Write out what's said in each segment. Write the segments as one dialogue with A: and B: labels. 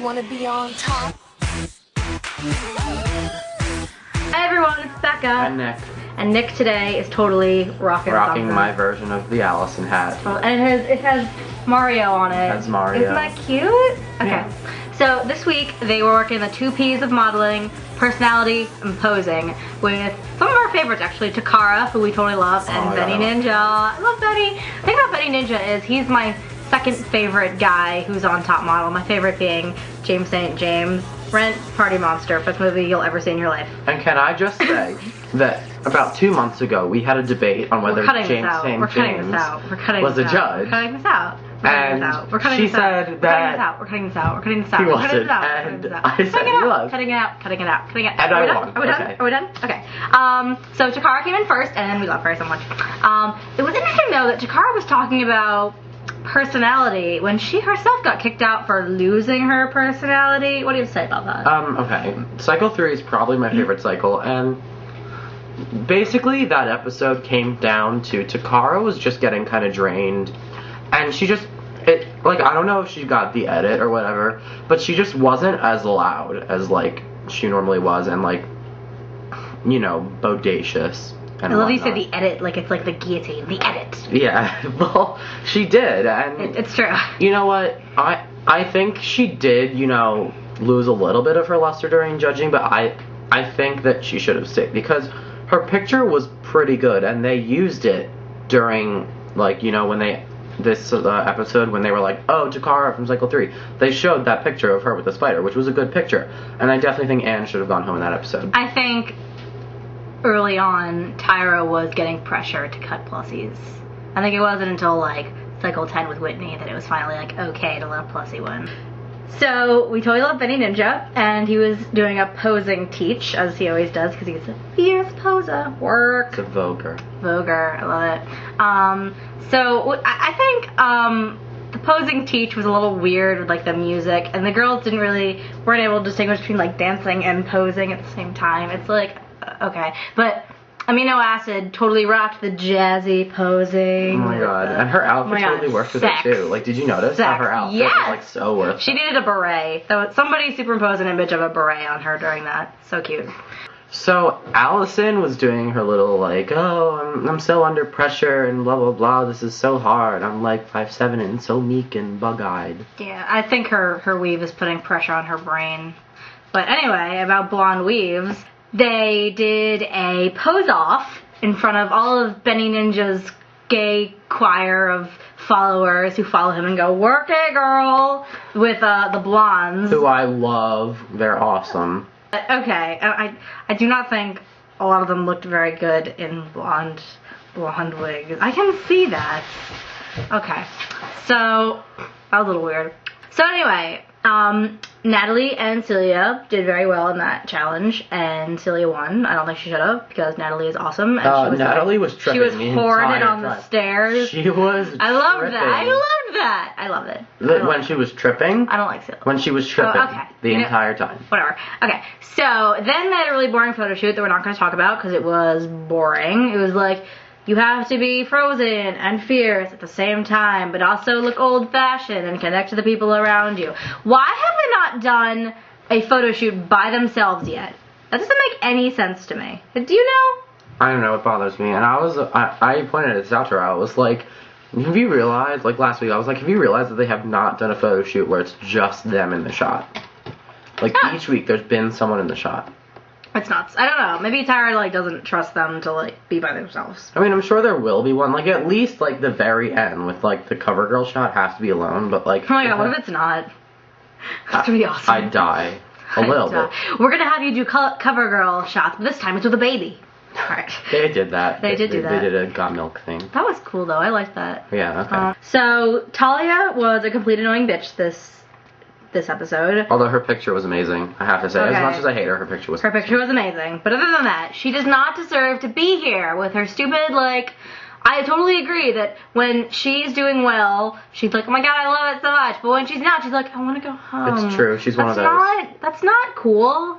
A: wanna be on top.
B: Hi everyone, it's Becca.
C: And Nick.
B: And Nick today is totally rocking something.
C: My version of the Allison hat.
B: Oh, and it has Mario on it.
C: It has Mario.
B: Isn't that cute? Okay.
C: Yeah.
B: So this week they were working the 2 P's of modeling, personality, and posing with some of our favorites actually, Takara, who we totally love, and Benny Ninja. I love Benny. The thing about Benny Ninja is he's my second favorite guy who's on Top Model. My favorite being James St. James. Rent, Party Monster, best movie you'll ever see in your life.
C: And can I just say that about 2 months ago we had a debate on whether James St. James was a judge.
B: We're cutting this out.
C: She said that
B: we're cutting this out.
C: he wasn't, and I said he was.
B: Cutting it out.
C: And I won.
B: Are we done? Okay. So Takara came in first, and we love her so much. It was interesting though that Takara was talking about personality when she herself got kicked out for losing her personality. What do you say about that?
C: Okay. Cycle 3 is probably my favorite cycle, and basically that episode came down to Takara was just getting kind of drained, and she just, I don't know if she got the edit or whatever, but she just wasn't as loud as, she normally was, and, bodacious.
B: I love you said the edit, it's like the guillotine, the edit.
C: Yeah, well, she did, and
B: it's true.
C: You know what? I think she did, lose a little bit of her luster during judging, but I think that she should have stayed because her picture was pretty good, and they used it during, when this episode when they were like, oh, Takara from Cycle 3. They showed that picture of her with the spider, which was a good picture, and I definitely think Anne should have gone home in that episode.
B: I think early on, Tyra was getting pressure to cut plussies. I think it wasn't until, Cycle 10 with Whitney that it was finally, okay to let a plussie win. So, we totally love Benny Ninja, and he was doing a posing teach, as he always does, because he's a fierce poser. Work.
C: It's a voguer.
B: Voguer, I love it. So, I think, the posing teach was a little weird with, the music, and the girls weren't able to distinguish between, dancing and posing at the same time. It's okay. But Amino Acid totally rocked the jazzy posing.
C: Oh my god. And her outfit totally worked with it too. Did you notice how her outfit was so worth it?
B: She needed a beret. Somebody superimposed an image of a beret on her during that. So cute.
C: So Allison was doing her little oh, I'm so under pressure and blah blah blah, this is so hard. I'm 5'7" and so meek and bug-eyed.
B: Yeah, I think her weave is putting pressure on her brain. But anyway, about blonde weaves. They did a pose-off in front of all of Benny Ninja's gay choir of followers who follow him and go, work it, girl, with the blondes.
C: Who I love. They're awesome.
B: Okay, I do not think a lot of them looked very good in blonde wigs. I can see that. Okay, so that was a little weird. So anyway, Natalie and Celia did very well in that challenge, and Celia won. I don't think she should have, because Natalie is awesome. And
C: Natalie was tripping.
B: She was horrid on the stairs.
C: She was
B: I loved that. I loved it.
C: When she was tripping?
B: I don't like Celia.
C: When she was tripping the entire time.
B: Whatever. Okay, so then they had a really boring photo shoot that we're not going to talk about, because it was boring. It was you have to be frozen and fierce at the same time, but also look old-fashioned and connect to the people around you. Why have they not done a photo shoot by themselves yet? That doesn't make any sense to me. Do you know?
C: I don't know, it bothers me. And I pointed this out to her. I was like, have you realized, last week, I was like, have you realized that they have not done a photo shoot where it's just them in the shot? Each week there's been someone in the shot.
B: It's nuts. I don't know. Maybe Tyra, doesn't trust them to, be by themselves.
C: I mean, I'm sure there will be one. At least, the very end with, the cover girl shot has to be alone, but,
B: Oh my god, what if it's not? That's gonna be awesome.
C: I'd die. A little bit.
B: We're gonna have you do cover girl shots, but this time it's with a baby. Alright.
C: They did that.
B: They did do that.
C: They did a Got Milk thing.
B: That was cool, though. I liked that.
C: Yeah, okay.
B: So, Talia was a complete annoying bitch this episode.
C: Although her picture was amazing, I have to say.
B: Okay.
C: As much as I hate her, her picture was
B: amazing. Her picture was amazing. But other than that, she does not deserve to be here with her stupid, I totally agree that when she's doing well, she's like, oh my god, I love it so much. But when she's not, she's like, I want to go home.
C: It's true. She's one of those.
B: That's not cool.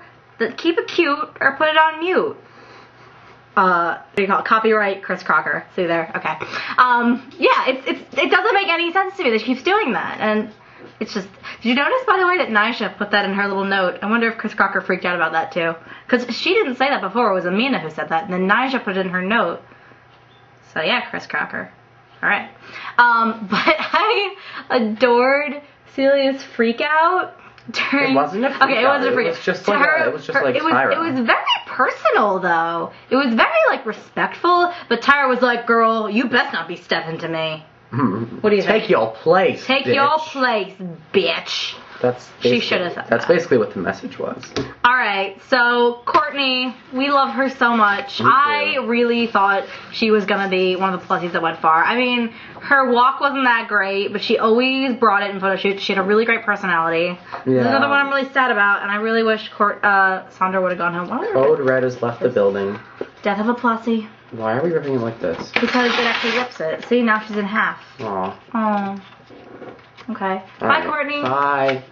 B: Keep it cute or put it on mute. What do you call it? Copyright Chris Crocker. See there? Okay. Yeah, it doesn't make any sense to me that she keeps doing that. And it's just, Did you notice, by the way, that Nyjah put that in her little note? I wonder if Chris Crocker freaked out about that, too. Because she didn't say that before. It was Amina who said that. And then Nyjah put it in her note. So, yeah, Chris Crocker. All right. But I adored Celia's freak out.
C: It wasn't a freak out.
B: Okay, it wasn't a freak out.
C: It was just like Tyra.
B: It was very personal, though. It was very, like, respectful. But Tyra was like, girl, you best not be stepping to me. What do you think?
C: Take your place,
B: Take
C: bitch.
B: your place, bitch. She should have said
C: That's
B: that.
C: basically what the message was.
B: Alright, so Courtney, we love her so much. I really thought she was going to be one of the plussies that went far. I mean, her walk wasn't that great, but she always brought it in photo shoots. She had a really great personality. Yeah. This is another one I'm really sad about, and I really wish Sandra would have gone home.
C: Code Red has left the building.
B: Death of a plussie.
C: Why are we ripping it like this?
B: Because it actually rips it. See, now she's in half.
C: Aw.
B: Oh. Okay. Bye,
C: Right.
B: Courtney.
C: Bye.